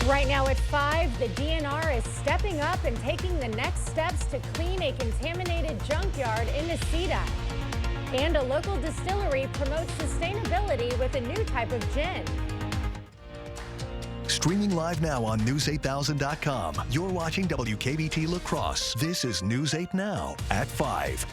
Right now at 5, the DNR is stepping up and taking the next steps to clean a contaminated junkyard in Necedah. And a local distillery promotes sustainability with a new type of gin. Streaming live now on News8000.com. You're watching WKBT La Crosse. This is News 8 Now at 5.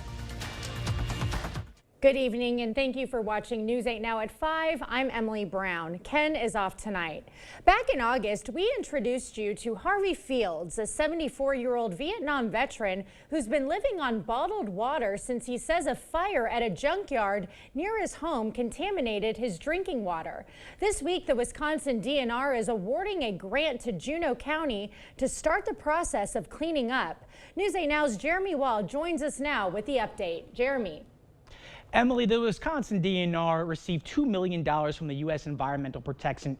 Good evening, and thank you for watching News 8 Now at 5. I'm Emily Brown. Ken is off tonight. Back in August, we introduced you to Harvey Fields, a 74-year-old Vietnam veteran who's been living on bottled water since he says a fire at a junkyard near his home contaminated his drinking water. This week, the Wisconsin DNR is awarding a grant to Juneau County to start the process of cleaning up. News 8 Now's Jeremy Wall joins us now with the update. Jeremy. Emily, the Wisconsin DNR received $2 million from the U.S. Environmental Protection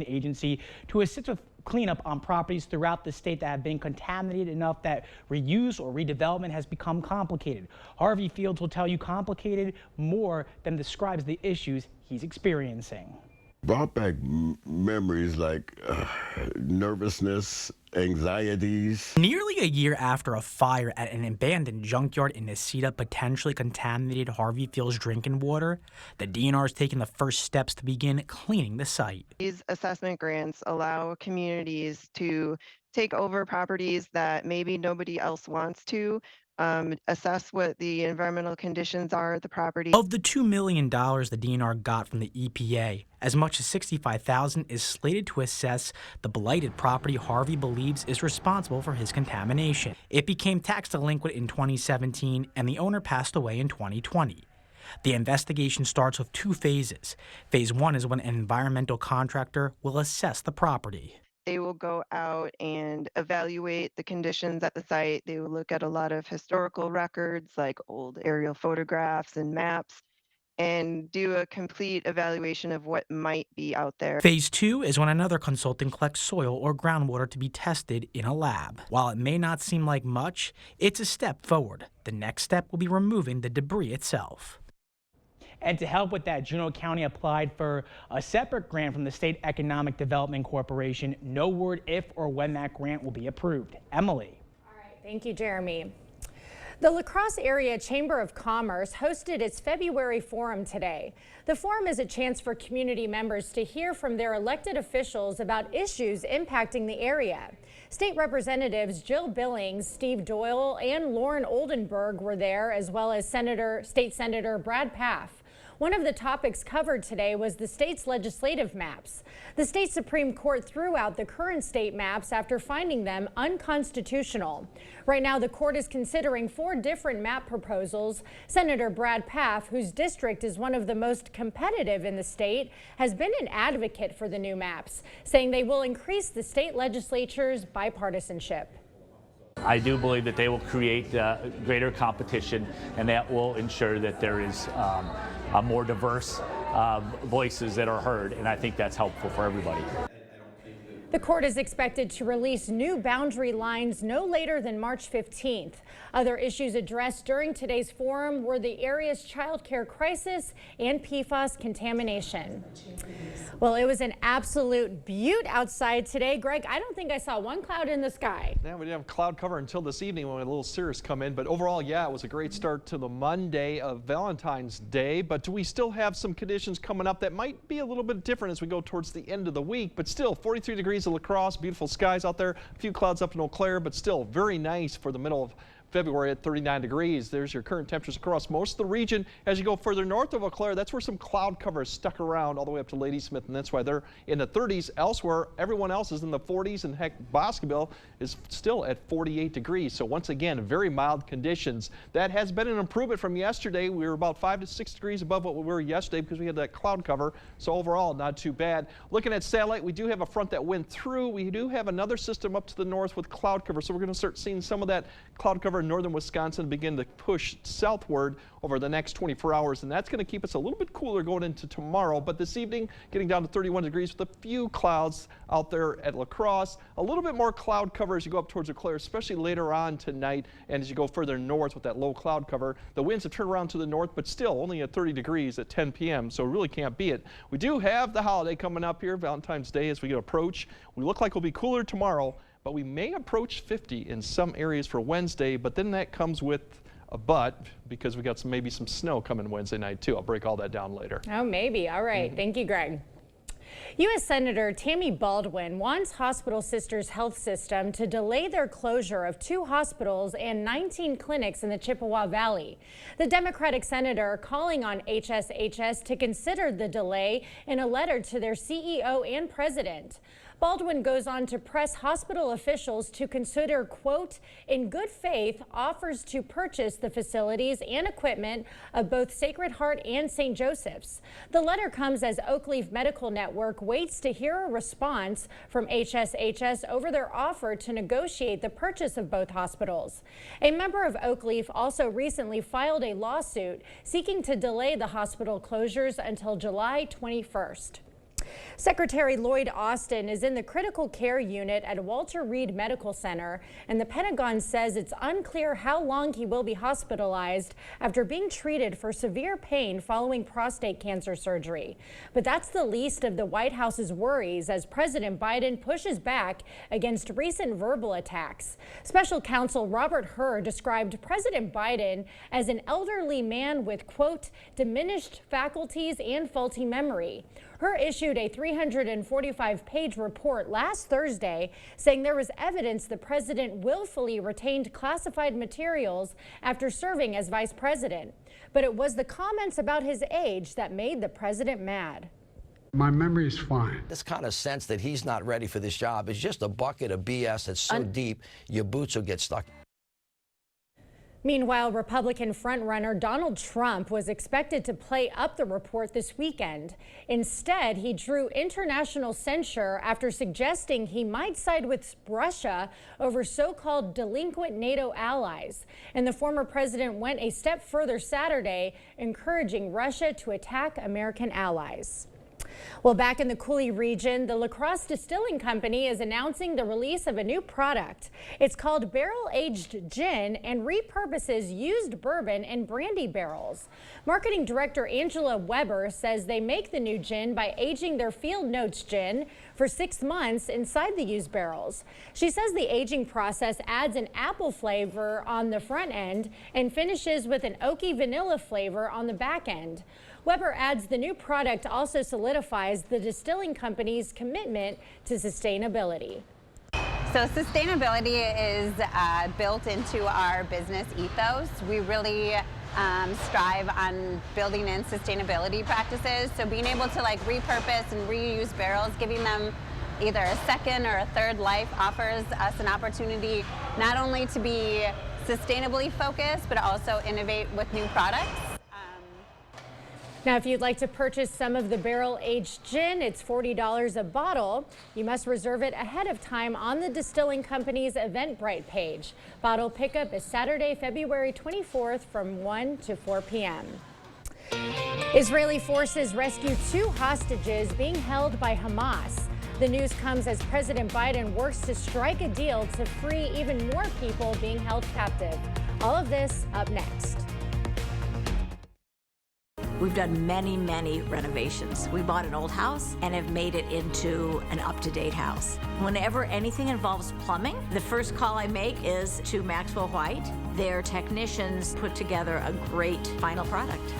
Agency to assist with cleanup on properties throughout the state that have been contaminated enough that reuse or redevelopment has become complicated. Harvey Fields will tell you complicated more than describes the issues he's experiencing. Brought back memories like nervousness, anxieties. Nearly a year after a fire at an abandoned junkyard in Necedah potentially contaminated Harvey Fields' drinking water, the DNR is taking the first steps to begin cleaning the site. These assessment grants allow communities to take over properties that maybe nobody else wants to, assess what the environmental conditions are at the property. Of the $2 million the DNR got from the EPA, as much as $65,000 is slated to assess the blighted property Harvey believes is responsible for his contamination. It became tax delinquent in 2017 and the owner passed away in 2020. The investigation starts with 2 phases. Phase 1 is when an environmental contractor will assess the property. They will go out and evaluate the conditions at the site. They will look at a lot of historical records like old aerial photographs and maps and do a complete evaluation of what might be out there. Phase 2 is when another consultant collects soil or groundwater to be tested in a lab. While it may not seem like much, it's a step forward. The next step will be removing the debris itself. And to help with that, Juneau County applied for a separate grant from the State Economic Development Corporation. No word if or when that grant will be approved. Emily. All right, thank you, Jeremy. The La Crosse Area Chamber of Commerce hosted its February forum today. The forum is a chance for community members to hear from their elected officials about issues impacting the area. State Representatives Jill Billings, Steve Doyle, and Lauren Oldenburg were there, as well as State Senator Brad Pfaff. One of the topics covered today was the state's legislative maps. The state Supreme Court threw out the current state maps after finding them unconstitutional. Right now, the court is considering 4 different map proposals. Senator Brad Pfaff, whose district is one of the most competitive in the state, has been an advocate for the new maps, saying they will increase the state legislature's bipartisanship. I do believe that they will create greater competition, and that will ensure that there is more diverse voices that are heard, and I think that's helpful for everybody. The court is expected to release new boundary lines no later than March 15th. Other issues addressed during today's forum were the area's child care crisis and PFAS contamination. Well, it was an absolute beaut outside today. Greg, I don't think I saw one cloud in the sky. Yeah, we didn't have cloud cover until this evening when we had a little cirrus come in. But overall, yeah, it was a great start to the Monday of Valentine's Day. But we still have some conditions coming up that might be a little bit different as we go towards the end of the week. But still, 43 degrees in La Crosse, beautiful skies out there. A few clouds up in Eau Claire, but still very nice for the middle of February at 39 degrees. There's your current temperatures across most of the region. As you go further north of Eau Claire, that's where some cloud cover is stuck around all the way up to Ladysmith, and that's why they're in the 30s. Elsewhere, everyone else is in the 40s, and heck, Boscoville is still at 48 degrees. So once again, very mild conditions. That has been an improvement from yesterday. We were about 5 to 6 degrees above what we were yesterday because we had that cloud cover. So overall, not too bad. Looking at satellite, we do have a front that went through. We do have another system up to the north with cloud cover. So we're going to start seeing some of that cloud cover cover northern Wisconsin begin to push southward over the next 24 hours, and that's going to keep us a little bit cooler going into tomorrow. But this evening, getting down to 31 degrees with a few clouds out there at La Crosse. A little bit more cloud cover as you go up towards Eau Claire, especially later on tonight, and as you go further north with that low cloud cover. The winds have turned around to the north, but still only at 30 degrees at 10 p.m., so really can't beat it. We do have the holiday coming up here, Valentine's Day, as we approach. We look like we'll be cooler tomorrow, but we may approach 50 in some areas for Wednesday, but then that comes with a but, because we got maybe some snow coming Wednesday night too. I'll break all that down later. Oh, maybe. All right. Thank you, Greg. U.S. Senator Tammy Baldwin wants Hospital Sisters Health System to delay their closure of 2 hospitals and 19 clinics in the Chippewa Valley. The Democratic senator calling on HSHS to consider the delay in a letter to their CEO and president. Baldwin goes on to press hospital officials to consider, quote, in good faith, offers to purchase the facilities and equipment of both Sacred Heart and St. Joseph's. The letter comes as Oakleaf Medical Network waits to hear a response from HSHS over their offer to negotiate the purchase of both hospitals. A member of Oakleaf also recently filed a lawsuit seeking to delay the hospital closures until July 21st. Secretary Lloyd Austin is in the critical care unit at Walter Reed Medical Center, and the Pentagon says it's unclear how long he will be hospitalized after being treated for severe pain following prostate cancer surgery. But that's the least of the White House's worries as President Biden pushes back against recent verbal attacks. Special counsel Robert Hur described President Biden as an elderly man with, quote, diminished faculties and faulty memory. Hur issued a 345-page report last Thursday saying there was evidence the president willfully retained classified materials after serving as vice president. But it was the comments about his age that made the president mad. My memory is fine. This kind of sense that he's not ready for this job is just a bucket of BS that's so deep, your boots will get stuck. Meanwhile, Republican frontrunner Donald Trump was expected to play up the report this weekend. Instead, he drew international censure after suggesting he might side with Russia over so-called delinquent NATO allies. And the former president went a step further Saturday, encouraging Russia to attack American allies. Well, back in the Coulee region, the La Crosse Distilling Company is announcing the release of a new product. It's called Barrel-Aged Gin and repurposes used bourbon and brandy barrels. Marketing Director Angela Weber says they make the new gin by aging their Field Notes gin for 6 months inside the used barrels. She says the aging process adds an apple flavor on the front end and finishes with an oaky vanilla flavor on the back end. Weber adds the new product also solidifies the distilling company's commitment to sustainability. So sustainability is built into our business ethos. We really strive on building in sustainability practices. So being able to repurpose and reuse barrels, giving them either a second or a third life offers us an opportunity not only to be sustainably focused, but also innovate with new products. Now, if you'd like to purchase some of the barrel-aged gin, it's $40 a bottle. You must reserve it ahead of time on the Distilling Company's Eventbrite page. Bottle pickup is Saturday, February 24th from 1 to 4 p.m. Israeli forces rescue 2 hostages being held by Hamas. The news comes as President Biden works to strike a deal to free even more people being held captive. All of this up next. We've done many, many renovations. We bought an old house and have made it into an up-to-date house. Whenever anything involves plumbing, the first call I make is to Maxwell White. Their technicians put together a great final product.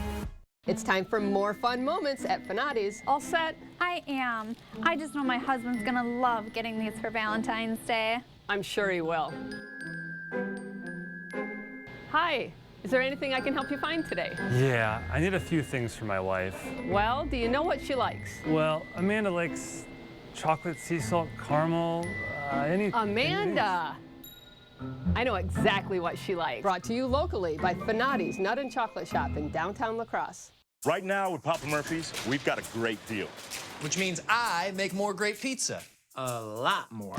It's time for more fun moments at Fanati's. All set? I am. I just know my husband's gonna love getting these for Valentine's Day. I'm sure he will. Hi. Is there anything I can help you find today? Yeah, I need a few things for my wife. Well, do you know what she likes? Well, Amanda likes chocolate sea salt caramel. Amanda! I know exactly what she likes. Brought to you locally by Fanati's Nut and Chocolate Shop in downtown La Crosse. Right now with Papa Murphy's, we've got a great deal. Which means I make more great pizza. A lot more.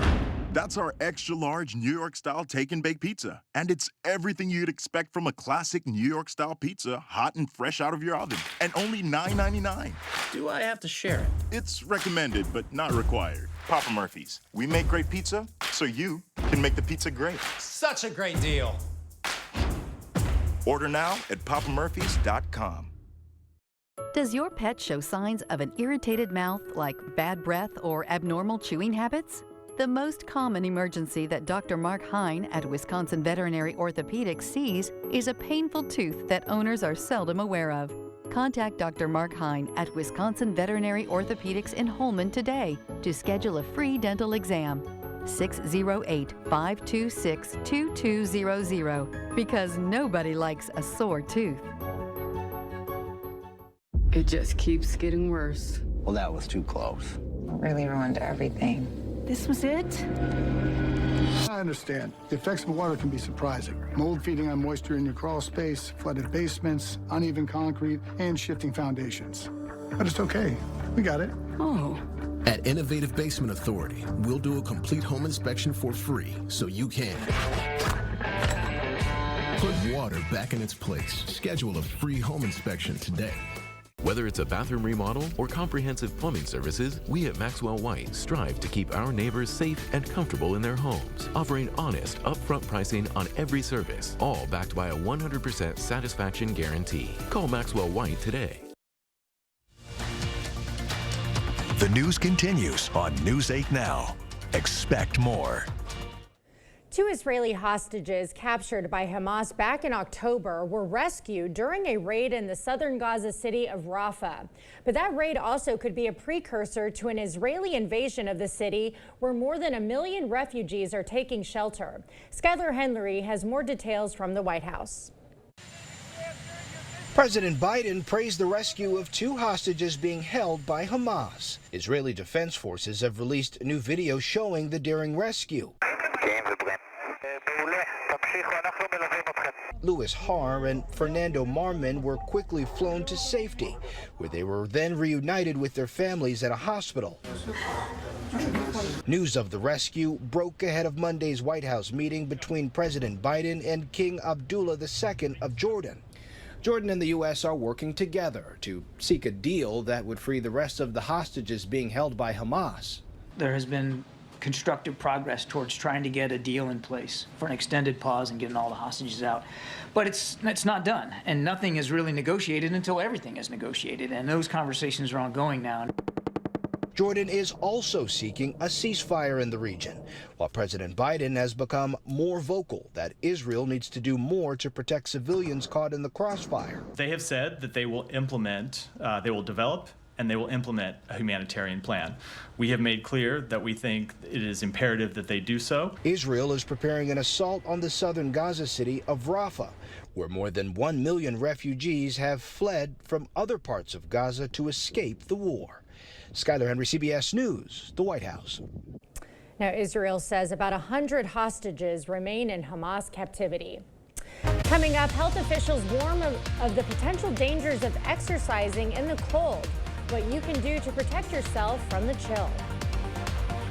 That's our extra-large New York-style take-and-bake pizza. And it's everything you'd expect from a classic New York-style pizza, hot and fresh out of your oven, and only $9.99. Do I have to share it? It's recommended, but not required. Papa Murphy's. We make great pizza, so you can make the pizza great. Such a great deal. Order now at papamurphys.com. Does your pet show signs of an irritated mouth, like bad breath or abnormal chewing habits? The most common emergency that Dr. Mark Hine at Wisconsin Veterinary Orthopedics sees is a painful tooth that owners are seldom aware of. Contact Dr. Mark Hine at Wisconsin Veterinary Orthopedics in Holmen today to schedule a free dental exam. 608-526-2200, because nobody likes a sore tooth. It just keeps getting worse. Well, that was too close. It really ruined everything. This was it? I understand. The effects of water can be surprising. Mold feeding on moisture in your crawl space, flooded basements, uneven concrete, and shifting foundations. But it's okay. We got it. Oh. At Innovative Basement Authority, we'll do a complete home inspection for free, so you can put water back in its place. Schedule a free home inspection today. Whether it's a bathroom remodel or comprehensive plumbing services, we at Maxwell White strive to keep our neighbors safe and comfortable in their homes, offering honest, upfront pricing on every service, all backed by a 100% satisfaction guarantee. Call Maxwell White today. The news continues on News 8 Now. Expect more. 2 Israeli hostages captured by Hamas back in October were rescued during a raid in the southern Gaza city of Rafah. But that raid also could be a precursor to an Israeli invasion of the city, where more than 1 million refugees are taking shelter. Skylar Henry has more details from the White House. President Biden praised the rescue of 2 hostages being held by Hamas. Israeli Defense Forces have released new video showing the daring rescue. Louis Har and Fernando Marman were quickly flown to safety, where they were then reunited with their families at a hospital. News of the rescue broke ahead of Monday's White House meeting between President Biden and King Abdullah II of Jordan. Jordan and the U.S. are working together to seek a deal that would free the rest of the hostages being held by Hamas. There has been constructive progress towards trying to get a deal in place for an extended pause and getting all the hostages out. But it's not done, and nothing is really negotiated until everything is negotiated, and those conversations are ongoing now. Jordan is also seeking a ceasefire in the region, while President Biden has become more vocal that Israel needs to do more to protect civilians caught in the crossfire. They have said that they will develop and they will implement a humanitarian plan. We have made clear that we think it is imperative that they do so. Israel is preparing an assault on the southern Gaza city of Rafah, where more than 1 million refugees have fled from other parts of Gaza to escape the war. Skylar Henry, CBS News, the White House. Now, Israel says about 100 hostages remain in Hamas captivity. Coming up, health officials warn of the potential dangers of exercising in the cold. What you can do to protect yourself from the chill.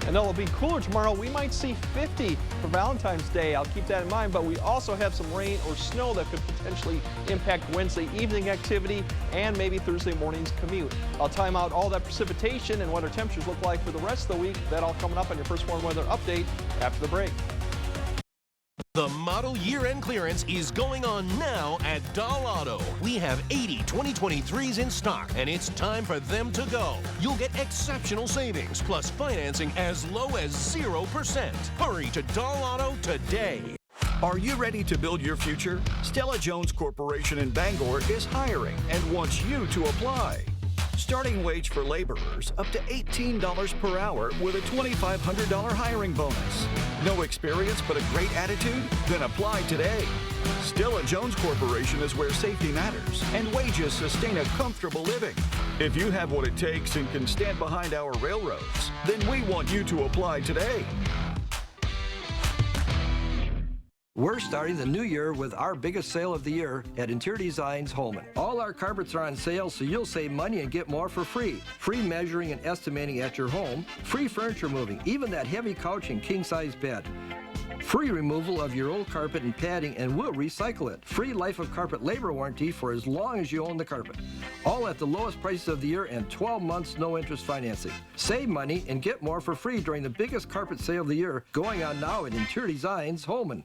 And it'll be cooler tomorrow. We might see 50 for Valentine's Day. I'll keep that in mind, but we also have some rain or snow that could potentially impact Wednesday evening activity and maybe Thursday morning's commute. I'll time out all that precipitation and what our temperatures look like for the rest of the week. That all coming up on your First Warn Weather Update after the break. The model year-end clearance is going on now at Doll Auto. We have 80 2023s in stock, and it's time for them to go. You'll get exceptional savings, plus financing as low as 0%. Hurry to Doll Auto today. Are you ready to build your future? Stella Jones Corporation in Bangor is hiring and wants you to apply. Starting wage for laborers up to $18 per hour with a $2,500 hiring bonus. No experience but a great attitude? Then apply today. Stella Jones Corporation is where safety matters and wages sustain a comfortable living. If you have what it takes and can stand behind our railroads, then we want you to apply today. We're starting the new year with our biggest sale of the year at Interior Designs Holman. All our carpets are on sale, so you'll save money and get more for free. Free measuring and estimating at your home. Free furniture moving, even that heavy couch and king-size bed. Free removal of your old carpet and padding, and we'll recycle it. Free life of carpet labor warranty for as long as you own the carpet. All at the lowest prices of the year and 12 months no interest financing. Save money and get more for free during the biggest carpet sale of the year going on now at Interior Designs Holman.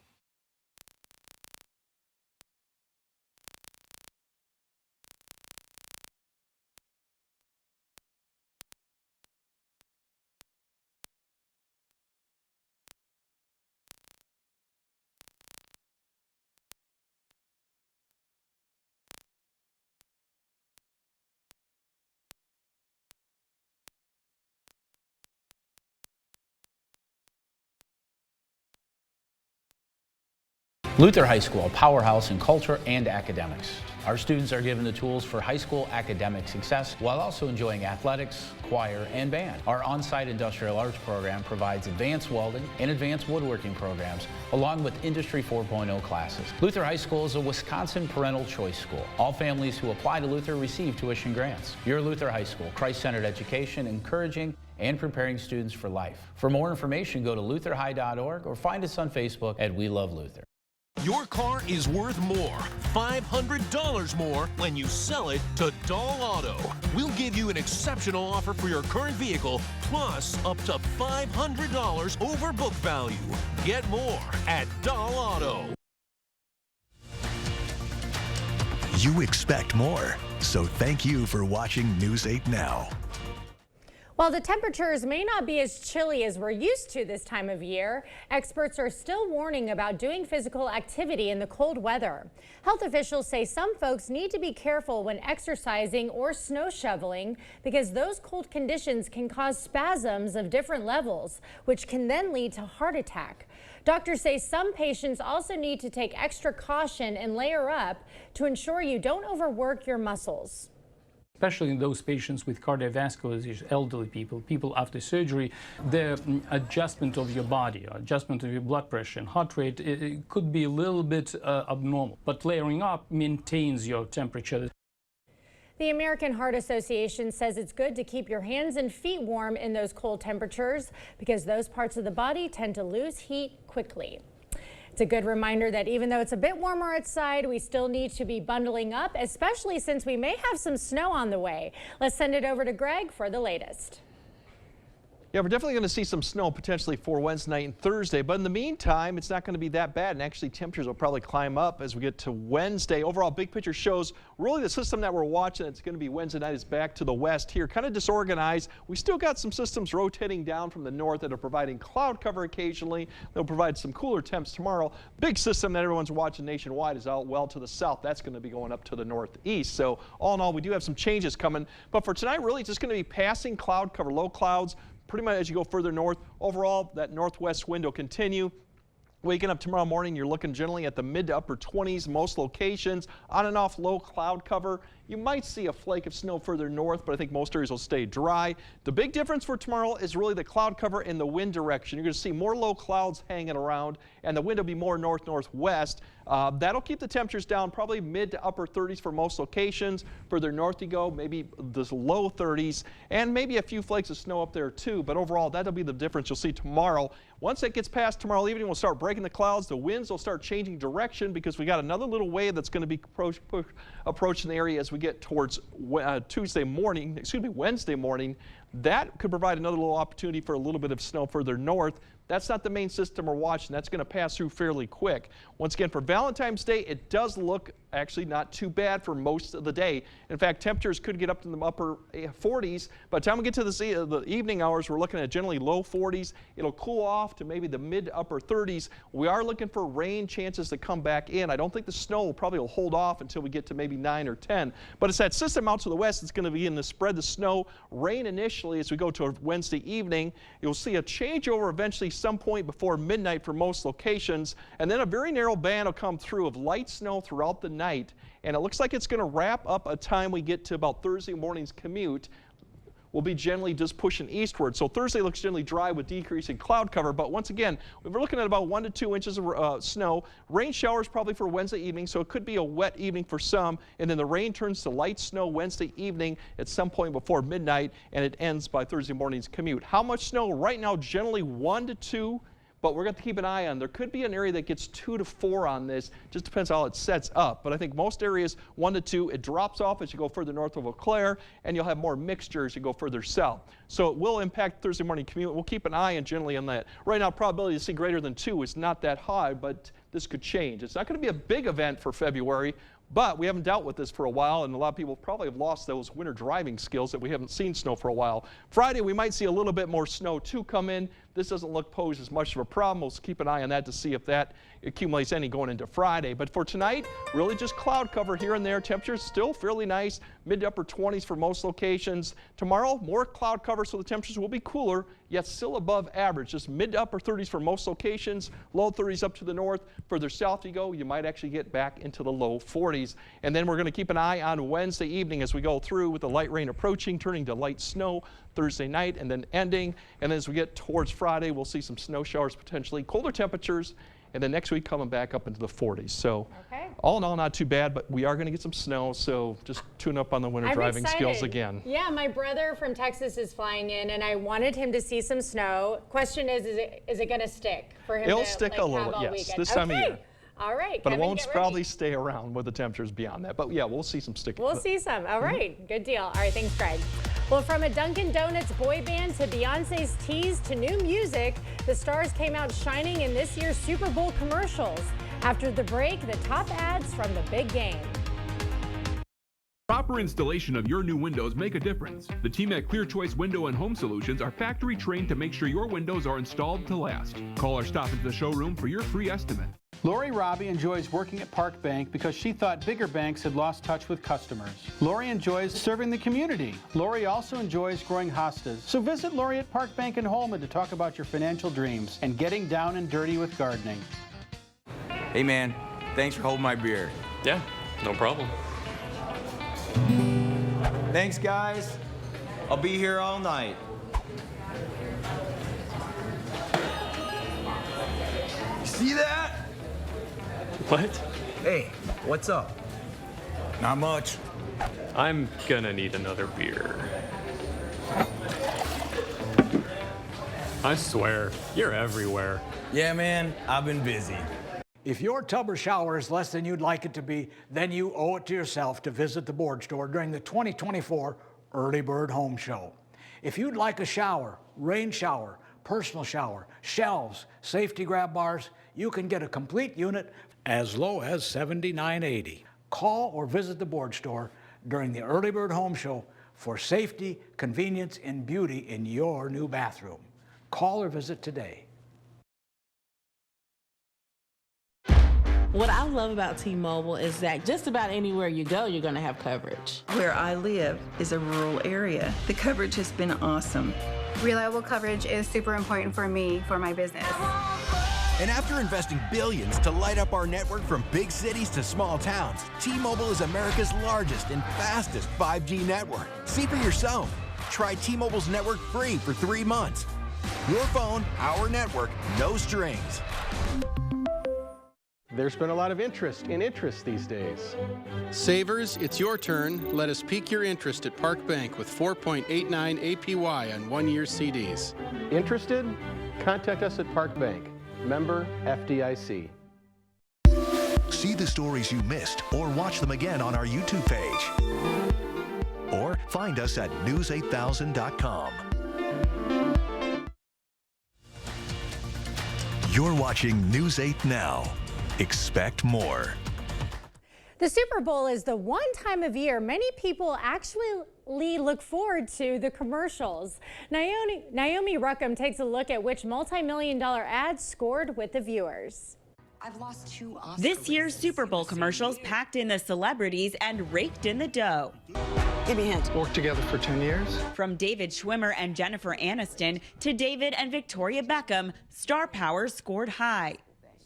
Luther High School, a powerhouse in culture and academics. Our students are given the tools for high school academic success while also enjoying athletics, choir, and band. Our on-site industrial arts program provides advanced welding and advanced woodworking programs along with Industry 4.0 classes. Luther High School is a Wisconsin parental choice school. All families who apply to Luther receive tuition grants. Your Luther High School, Christ-centered education, encouraging and preparing students for life. For more information, go to lutherhigh.org or find us on Facebook at We Love Luther. Your car is worth more, $500 more, when you sell it to Dahl Auto. We'll give you an exceptional offer for your current vehicle, plus up to $500 over book value. Get more at Dahl Auto. You expect more, so thank you for watching News 8 Now. While the temperatures may not be as chilly as we're used to this time of year, experts are still warning about doing physical activity in the cold weather. Health officials say some folks need to be careful when exercising or snow shoveling because those cold conditions can cause spasms of different levels, which can then lead to heart attack. Doctors say some patients also need to take extra caution and layer up to ensure you don't overwork your muscles. Especially in those patients with cardiovascular disease, elderly people, people after surgery, the adjustment of your body, adjustment of your blood pressure and heart rate, it could be a little bit abnormal, but layering up maintains your temperature. The American Heart Association says it's good to keep your hands and feet warm in those cold temperatures because those parts of the body tend to lose heat quickly. It's a good reminder that even though it's a bit warmer outside, we still need to be bundling up, especially since we may have some snow on the way. Let's send it over to Greg for the latest. Yeah, we're definitely going to see some snow potentially for Wednesday night and Thursday, but in the meantime, it's not going to be that bad, and actually temperatures will probably climb up as we get to Wednesday. Overall, big picture shows really the system that we're watching, it's going to be Wednesday night, is back to the west here, kind of disorganized. We still got some systems rotating down from the north that are providing cloud cover occasionally. They'll provide some cooler temps tomorrow. Big system that everyone's watching nationwide is out well to the south. That's going to be going up to the northeast. So all in all, we do have some changes coming, but for tonight, really, it's just going to be passing cloud cover, low clouds. Pretty much as you go further north, overall, that northwest wind will continue. Waking up tomorrow morning, you're looking generally at the mid to upper 20s, most locations, on and off low cloud cover. You might see a flake of snow further north, but I think most areas will stay dry. The big difference for tomorrow is really the cloud cover and the wind direction. You're going to see more low clouds hanging around, and the wind will be more north-northwest. That'll keep the temperatures down, probably mid to upper 30s for most locations. Further north you go, maybe the low 30s, and maybe a few flakes of snow up there too. But overall, that'll be the difference you'll see tomorrow. Once it gets past tomorrow evening, we'll start breaking the clouds. The winds will start changing direction because we got another little wave that's going to be approaching the area as we get towards Wednesday morning. That could provide another little opportunity for a little bit of snow further north. That's not the main system we're watching. That's going to pass through fairly quick. Once again, for Valentine's Day, it does look actually not too bad for most of the day. In fact, temperatures could get up to the upper 40s. By the time we get to the evening hours, we're looking at generally low 40s. It'll cool off to maybe the mid to upper 30s. We are looking for rain chances to come back in. I don't think the snow probably will hold off until we get to maybe 9 or 10. But it's that system out to the west that's going to begin to spread the snow. Rain initially as we go to Wednesday evening. You'll see a changeover eventually some point before midnight for most locations. And then a very narrow band will come through of light snow throughout the night. And it looks like it's going to wrap up a time we get to about Thursday morning's commute. will be generally just pushing eastward. So Thursday looks generally dry with decreasing cloud cover. But once again, we're looking at about 1 to 2 inches of snow. Rain showers probably for Wednesday evening, so it could be a wet evening for some. And then the rain turns to light snow Wednesday evening at some point before midnight, and it ends by Thursday morning's commute. How much snow? Right now, generally 1 to 2. But we're going to keep an eye on. There could be an area that gets 2 to 4 on this. Just depends how it sets up. But I think most areas 1 to 2. It drops off as you go further north of Eau Claire, and you'll have more mixture as you go further south. So it will impact Thursday morning commute. We'll keep an eye on generally on that. Right now, probability to see greater than 2 is not that high, but this could change. It's not going to be a big event for February, but we haven't dealt with this for a while, and a lot of people probably have lost those winter driving skills that we haven't seen snow for a while. Friday, we might see a little bit more snow too come in. This doesn't pose as much of a problem. We'll keep an eye on that to see if that accumulates any going into Friday. But for tonight, really just cloud cover here and there. Temperatures still fairly nice, mid to upper 20s for most locations. Tomorrow, more cloud cover, so the temperatures will be cooler, yet still above average. Just mid to upper 30s for most locations, low 30s up to the north. Further south you go, you might actually get back into the low 40s. And then we're going to keep an eye on Wednesday evening as we go through with the light rain approaching, turning to light snow Thursday night and then ending. And then as we get towards Friday, we'll see some snow showers potentially, colder temperatures, and then next week coming back up into the 40s. So all in all, not too bad, but we are going to get some snow, so just tune up on the winter driving skills again. Yeah, my brother from Texas is flying in, and I wanted him to see some snow. Question is it going to stick for him? It'll stick a little, yes, weekend? this time of year. All right, but Kevin, it won't probably stay around with the temperatures beyond that. But yeah, we'll see some sticking. We'll see some. All right, good deal. All right, thanks, Greg. Well, from a Dunkin' Donuts boy band to Beyonce's tease to new music, the stars came out shining in this year's Super Bowl commercials. After the break, the top ads from the big game. Proper installation of your new windows make a difference. The team at Clear Choice Window and Home Solutions are factory trained to make sure your windows are installed to last. Call or stop into the showroom for your free estimate. Lori Robbie enjoys working at Park Bank because she thought bigger banks had lost touch with customers. Lori enjoys serving the community. Lori also enjoys growing hostas. So visit Lori at Park Bank in Holman to talk about your financial dreams and getting down and dirty with gardening. Hey man, thanks for holding my beer. Yeah, no problem. Thanks guys. I'll be here all night. See that? What? Hey, what's up? Not much. I'm gonna need another beer. I swear, you're everywhere. Yeah, man, I've been busy. If your tub or shower is less than you'd like it to be, then you owe it to yourself to visit the board store during the 2024 Early Bird Home Show. If you'd like a shower, rain shower, personal shower, shelves, safety grab bars, you can get a complete unit as low as $79.80. Call or visit the board store during the Early Bird Home Show for safety, convenience, and beauty in your new bathroom. Call or visit today. What I love about T-Mobile is that just about anywhere you go, you're going to have coverage. Where I live is a rural area. The coverage has been awesome. Reliable coverage is super important for me, for my business. And after investing billions to light up our network from big cities to small towns, T-Mobile is America's largest and fastest 5G network. See for yourself. Try T-Mobile's network free for 3 months. Your phone, our network, no strings. There's been a lot of interest these days. Savers, it's your turn. Let us pique your interest at Park Bank with 4.89 APY on one-year CDs. Interested? Contact us at Park Bank. Member FDIC. See the stories you missed or watch them again on our YouTube page. Or find us at news8000.com. You're watching News 8 Now. Expect more. The Super Bowl is the one time of year many people actually look forward to the commercials. Naomi Ruckham takes a look at which multi-million-dollar ads scored with the viewers. I've lost 2 Oscars. This year's Super Bowl commercials packed in the celebrities and raked in the dough. Give me a hint. Worked together for 10 years. From David Schwimmer and Jennifer Aniston to David and Victoria Beckham, star power scored high.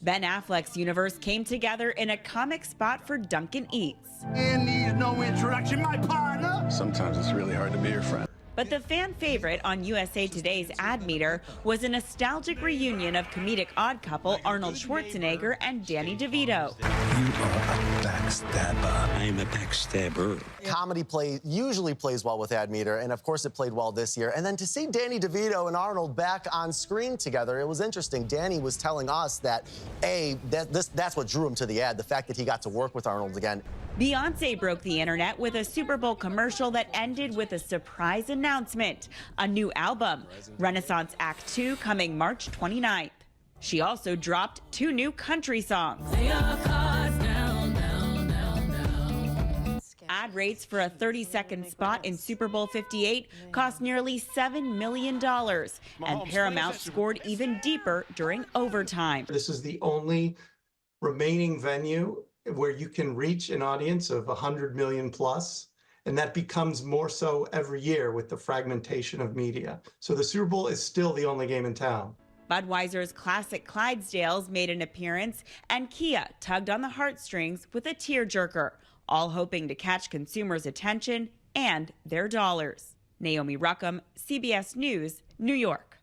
Ben Affleck's universe came together in a comic spot for Dunkin' Eats. And needs no introduction, my partner. Sometimes it's really hard to be your friend. But the fan favorite on USA Today's ad meter was a nostalgic reunion of comedic odd couple Arnold Schwarzenegger and Danny DeVito. You are a backstabber. I am a backstabber. Comedy usually plays well with ad meter, and of course it played well this year. And then to see Danny DeVito and Arnold back on screen together, it was interesting. Danny was telling us that, that's what drew him to the ad, the fact that he got to work with Arnold again. Beyoncé broke the internet with a Super Bowl commercial that ended with a surprise announcement, a new album, Renaissance Act 2, coming March 29th. She also dropped 2 new country songs. Ad rates for a 30-second spot in Super Bowl 58 cost nearly $7 million, and Paramount scored even deeper during overtime. This is the only remaining venue where you can reach an audience of 100 million plus, and that becomes more so every year with the fragmentation of media. So the Super Bowl is still the only game in town. Budweiser's classic Clydesdales made an appearance, and Kia tugged on the heartstrings with a tearjerker, all hoping to catch consumers' attention and their dollars. Naomi Ruckham, CBS News, New York.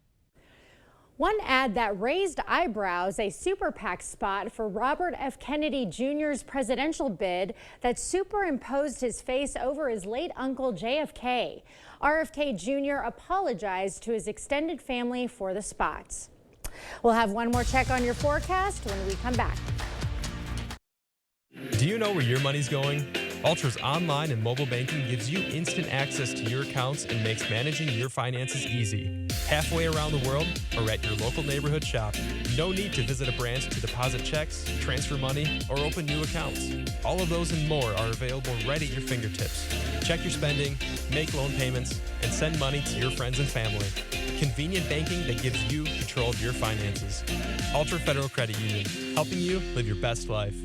One ad that raised eyebrows, a Super PAC spot for Robert F. Kennedy Jr.'s presidential bid that superimposed his face over his late uncle JFK. RFK Jr. apologized to his extended family for the spots. We'll have one more check on your forecast when we come back. Do you know where your money's going? Ultra's online and mobile banking gives you instant access to your accounts and makes managing your finances easy. Halfway around the world or at your local neighborhood shop. No need to visit a branch to deposit checks, transfer money, or open new accounts. All of those and more are available right at your fingertips. Check your spending, make loan payments, and send money to your friends and family. Convenient banking that gives you control of your finances. Ultra Federal Credit Union, helping you live your best life.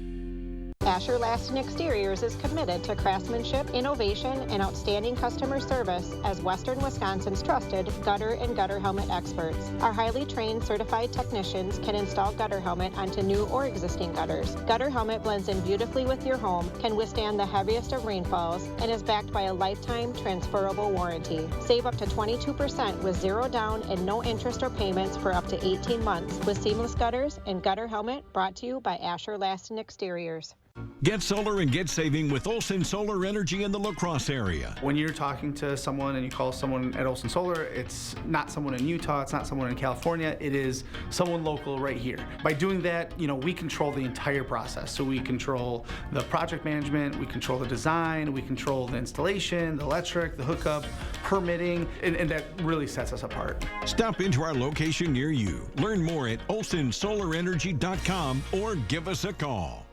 Asher Laston Exteriors is committed to craftsmanship, innovation, and outstanding customer service as Western Wisconsin's trusted gutter and gutter helmet experts. Our highly trained certified technicians can install gutter helmet onto new or existing gutters. Gutter helmet blends in beautifully with your home, can withstand the heaviest of rainfalls, and is backed by a lifetime transferable warranty. Save up to 22% with zero down and no interest or payments for up to 18 months with seamless gutters and gutter helmet, brought to you by Asher Laston Exteriors. Get solar and get saving with Olson Solar Energy in the La Crosse area. When you're talking to someone and you call someone at Olson Solar, it's not someone in Utah, it's not someone in California, it is someone local right here. By doing that, we control the entire process. So we control the project management, we control the design, we control the installation, the electric, the hookup, permitting, and that really sets us apart. Stop into our location near you. Learn more at olsonsolarenergy.com or give us a call.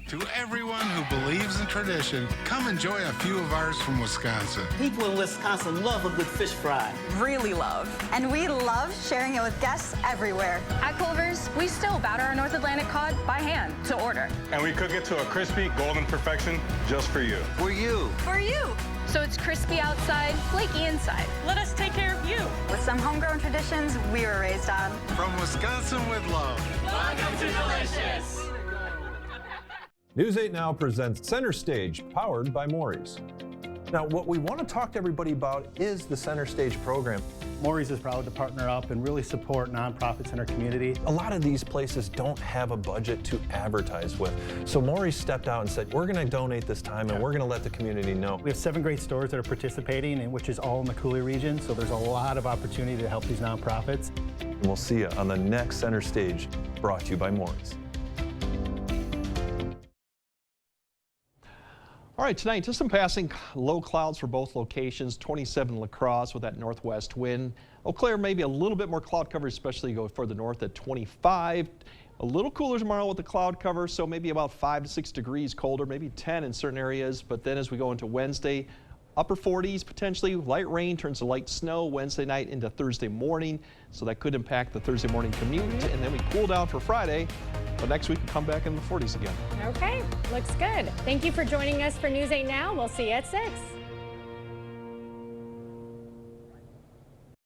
To everyone who believes in tradition, come enjoy a few of ours from Wisconsin. People in Wisconsin love a good fish fry. Really love. And we love sharing it with guests everywhere. At Culver's, we still batter our North Atlantic cod by hand to order. And we cook it to a crispy, golden perfection just for you. For you. For you. So it's crispy outside, flaky inside. Let us take care of you. With some homegrown traditions we were raised on. From Wisconsin with love. Welcome to Delicious. News 8 Now presents Center Stage, powered by Maury's. Now, what we want to talk to everybody about is the Center Stage program. Maury's is proud to partner up and really support nonprofits in our community. A lot of these places don't have a budget to advertise with. So Maury's stepped out and said, we're going to donate this time and we're going to let the community know. We have 7 great stores that are participating, which is all in the Coulee region. So there's a lot of opportunity to help these nonprofits. And we'll see you on the next Center Stage, brought to you by Maury's. All right, tonight, just some passing low clouds for both locations. 27 La Crosse with that northwest wind. Eau Claire, maybe a little bit more cloud cover, especially go further north at 25. A little cooler tomorrow with the cloud cover, so maybe about 5 to 6 degrees colder, maybe 10 in certain areas. But then as we go into Wednesday, upper 40s potentially. Light rain turns to light snow Wednesday night into Thursday morning, so that could impact the Thursday morning commute. And then we cool down for Friday, but next week we come back in the 40s again. Okay, looks good. Thank you for joining us for News 8 Now. We'll see you at 6.